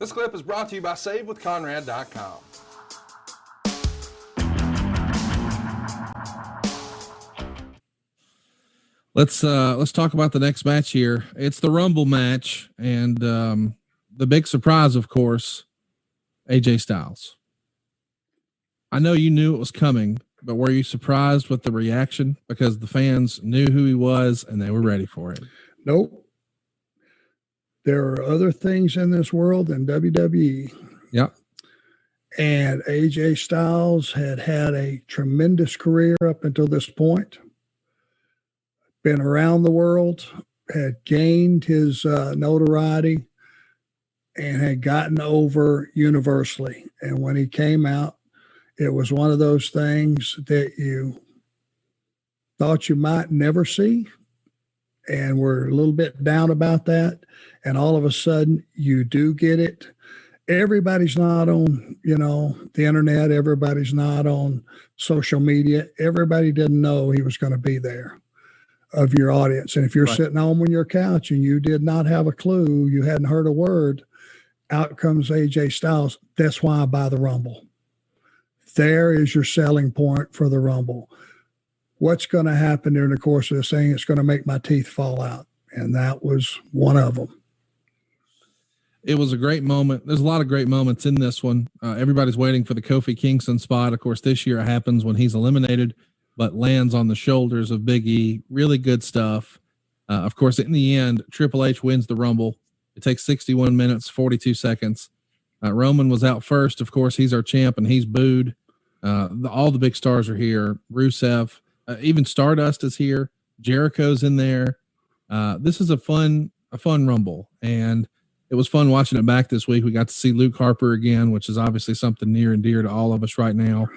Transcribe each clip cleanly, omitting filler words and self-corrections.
This clip is brought to you by SaveWithConrad.com. Let's talk about the next match here. It's the Rumble match, and the big surprise, of course, AJ Styles. I know you knew it was coming, but were you surprised with the reaction? Because the fans knew who he was and they were ready for it. Nope. There are other things in this world than WWE. Yep. And AJ Styles had a tremendous career up until this point. Been around the world, had gained his notoriety, and had gotten over universally. And when he came out, it was one of those things that you thought you might never see, and were a little bit down about that. And all of a sudden, you do get it. Everybody's not on, the internet. Everybody's not on social media. Everybody didn't know he was going to be there of your audience. And if you're sitting home on your couch and you did not have a clue, you hadn't heard a word, out comes AJ Styles. That's why I buy the Rumble. There is your selling point for the Rumble. What's going to happen during the course of this thing? It's going to make my teeth fall out. And that was one of them. It was a great moment. There's a lot of great moments in this one. Everybody's waiting for the Kofi Kingston spot. Of course, this year it happens when he's eliminated, but lands on the shoulders of Big E. Really good stuff. Of course, in the end, Triple H wins the Rumble. It takes 61 minutes, 42 seconds. Roman was out first. Of course, he's our champ, and he's booed. All the big stars are here. Rusev, even Stardust is here. Jericho's in there. This is a fun Rumble, and it was fun watching it back this week. We got to see Luke Harper again, which is obviously something near and dear to all of us right now.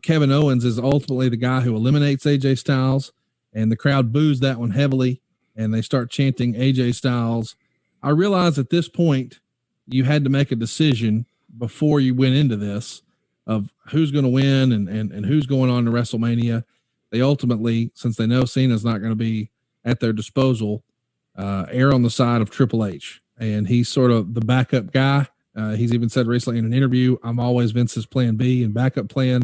Kevin Owens is ultimately the guy who eliminates AJ Styles, and the crowd boos that one heavily, and they start chanting AJ Styles. I realize at this point you had to make a decision before you went into this of who's going to win and who's going on to WrestleMania. They ultimately, since they know Cena's not going to be at their disposal, err on the side of Triple H. And he's sort of the backup guy. He's even said recently in an interview, I'm always Vince's plan B and backup plan.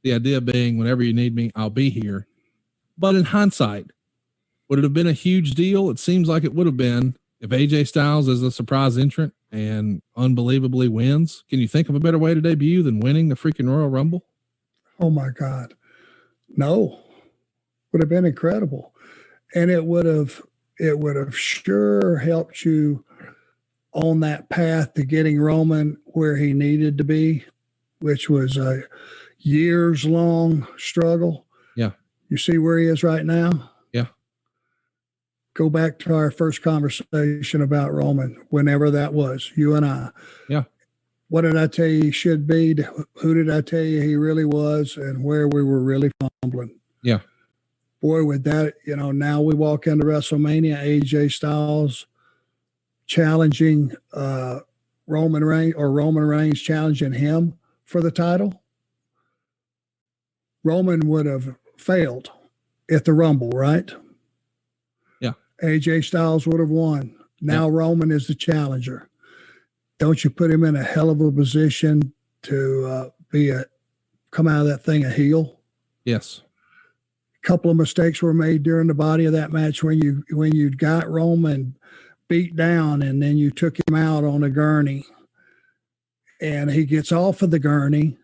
The idea being, whenever you need me, I'll be here. But in hindsight, would it have been a huge deal? It seems like it would have been if AJ Styles is a surprise entrant and unbelievably wins. Can you think of a better way to debut than winning the freaking Royal Rumble? Oh, my God. No. Would have been incredible. And it would have sure helped you on that path to getting Roman where he needed to be, which was a years-long struggle. Yeah. You see where he is right now? Yeah. Go back to our first conversation about Roman, whenever that was, you and I. Yeah. What did I tell you he should be? Who did I tell you he really was, and where we were really fumbling? Yeah. Boy, with that, now we walk into WrestleMania, AJ Styles challenging Roman Reigns challenging him for the title. Roman would have failed at the Rumble, right? Yeah. AJ Styles would have won. Now Roman is the challenger. Don't you put him in a hell of a position to come out of that thing a heel? Yes. A couple of mistakes were made during the body of that match when you got Roman beat down and then you took him out on a gurney, and he gets off of the gurney,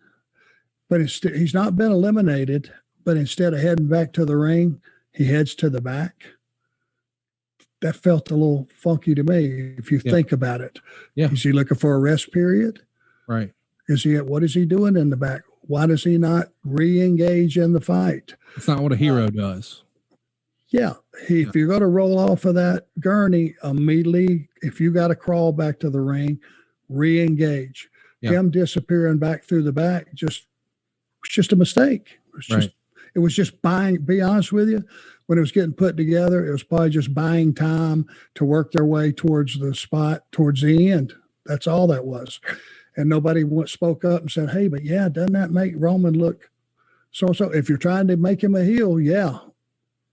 but he's not been eliminated. But instead of heading back to the ring, he heads to the back. That felt a little funky to me, if you think about it. Yeah. Is he looking for a rest period? Right. What is he doing in the back? Why does he not re-engage in the fight? It's not what a hero does. Yeah. If you're going to roll off of that gurney immediately, if you got to crawl back to the ring, re-engage. Yeah. Him disappearing back through the back was just a mistake. It was just be honest with you, when it was getting put together, it was probably just buying time to work their way towards the spot towards the end. That's all that was. And nobody spoke up and said, hey, but doesn't that make Roman look so-and-so? If you're trying to make him a heel,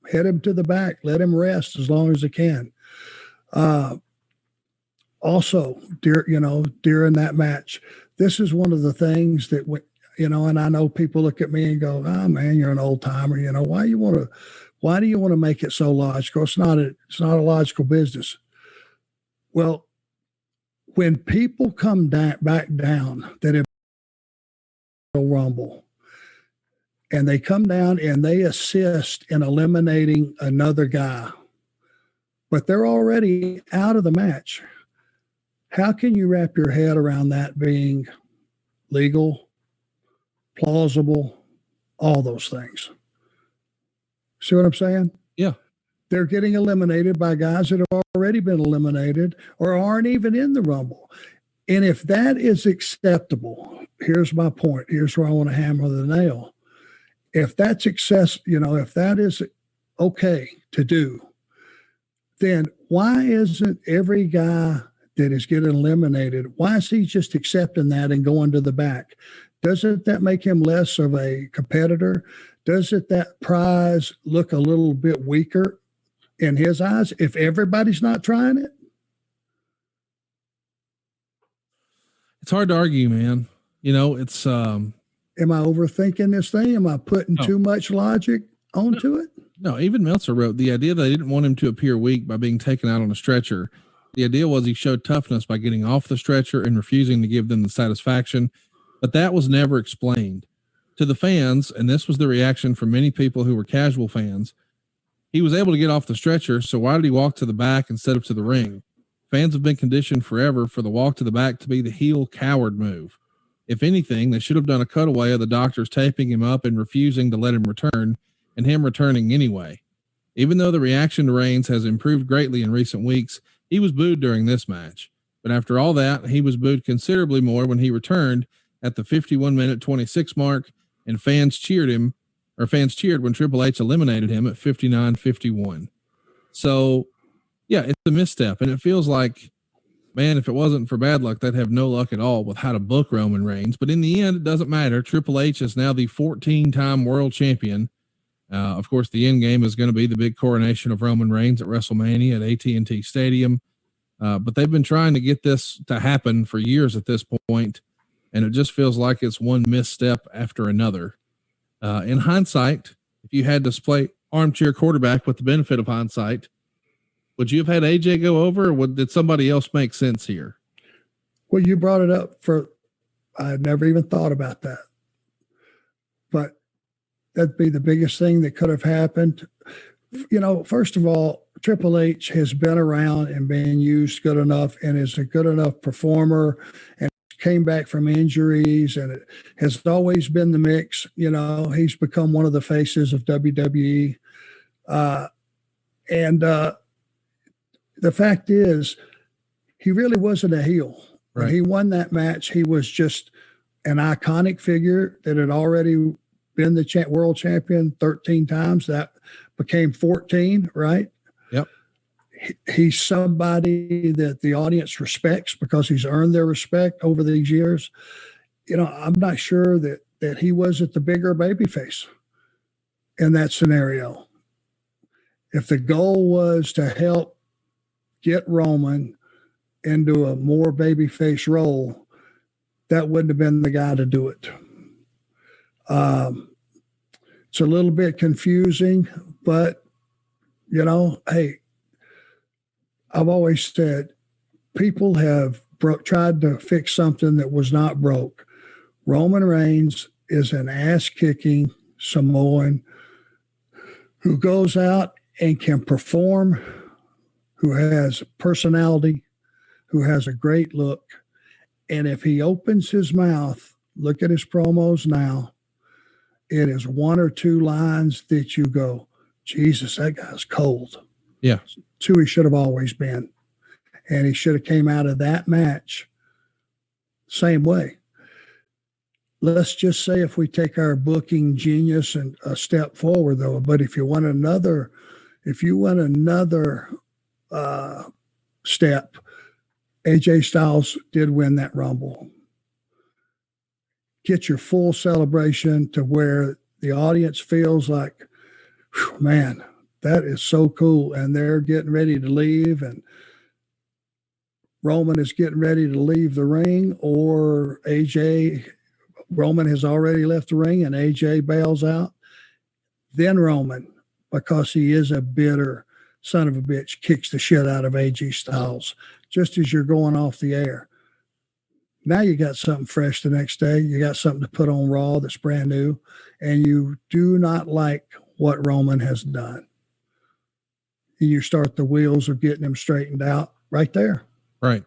head him to the back. Let him rest as long as he can. Also, during that match, this is one of the things that, and I know people look at me and go, "Oh man, you're an old timer. Why do you want to make it so logical? It's not a logical business." Well, when people come back down that have Rumble, and they come down and they assist in eliminating another guy, but they're already out of the match. How can you wrap your head around that being legal, plausible, all those things? See what I'm saying? Yeah. They're getting eliminated by guys that have already been eliminated or aren't even in the Rumble. And if that is acceptable, here's my point. Here's where I want to hammer the nail. If that's if that is okay to do, then why isn't every guy that is getting eliminated, why is he just accepting that and going to the back? Doesn't that make him less of a competitor? Doesn't that prize look a little bit weaker in his eyes if everybody's not trying it? It's hard to argue, man. It's Am I overthinking this thing? Am I putting too much logic onto it? No, even Meltzer wrote the idea that they didn't want him to appear weak by being taken out on a stretcher. The idea was he showed toughness by getting off the stretcher and refusing to give them the satisfaction, but that was never explained. To the fans, and this was the reaction from many people who were casual fans, he was able to get off the stretcher, so why did he walk to the back instead of to the ring? Fans have been conditioned forever for the walk to the back to be the heel coward move. If anything, they should have done a cutaway of the doctors taping him up and refusing to let him return, and him returning anyway. Even though the reaction to Reigns has improved greatly in recent weeks, he was booed during this match. But after all that, he was booed considerably more when he returned at the 51-minute 26 mark, and fans cheered when Triple H eliminated him at 59-51. So, yeah, it's a misstep, and it feels like, man, if it wasn't for bad luck, they'd have no luck at all with how to book Roman Reigns. But in the end, it doesn't matter. Triple H is now the 14-time world champion. Of course, the end game is going to be the big coronation of Roman Reigns at WrestleMania at AT&T Stadium. But they've been trying to get this to happen for years at this point, and it just feels like it's one misstep after another. In hindsight, if you had to play armchair quarterback with the benefit of hindsight, would you have had AJ go over, or did somebody else make sense here? Well, you brought it up I had never even thought about that. But that'd be the biggest thing that could have happened. First of all, Triple H has been around and been used good enough and is a good enough performer and came back from injuries, and it has always been the mix. He's become one of the faces of WWE. The fact is, he really wasn't a heel. Right. When he won that match, he was just an iconic figure that had already been the world champion 13 times. That became 14, right? Yep. He's somebody that the audience respects because he's earned their respect over these years. I'm not sure that he wasn't the bigger babyface in that scenario. If the goal was to help get Roman into a more babyface role, that wouldn't have been the guy to do it. It's a little bit confusing, but hey, I've always said people have tried to fix something that was not broke. Roman Reigns is an ass-kicking Samoan who goes out and can perform, who has personality, who has a great look. And if he opens his mouth, look at his promos now, it is one or two lines that you go, Jesus, that guy's cold. Yeah. It's who he should have always been. And he should have came out of that match same way. Let's just say if we take our booking genius and a step forward, though, but if you want another step, AJ Styles did win that Rumble. Get your full celebration to where the audience feels like, man, that is so cool. And they're getting ready to leave. And Roman is getting ready to leave the ring, or Roman has already left the ring and AJ bails out, then Roman, because he is a bitter son of a bitch, kicks the shit out of AJ Styles just as you're going off the air. Now you got something fresh the next day. You got something to put on Raw that's brand new, and you do not like what Roman has done. You start the wheels of getting him straightened out right there. Right.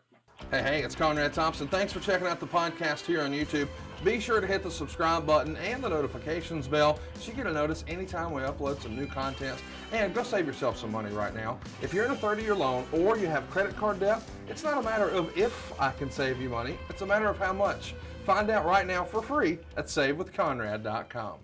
Hey, it's Conrad Thompson. Thanks for checking out the podcast here on YouTube. Be sure to hit the subscribe button and the notifications bell so you get a notice anytime we upload some new content. And go save yourself some money right now. If you're in a 30-year loan or you have credit card debt, it's not a matter of if I can save you money. It's a matter of how much. Find out right now for free at SaveWithConrad.com.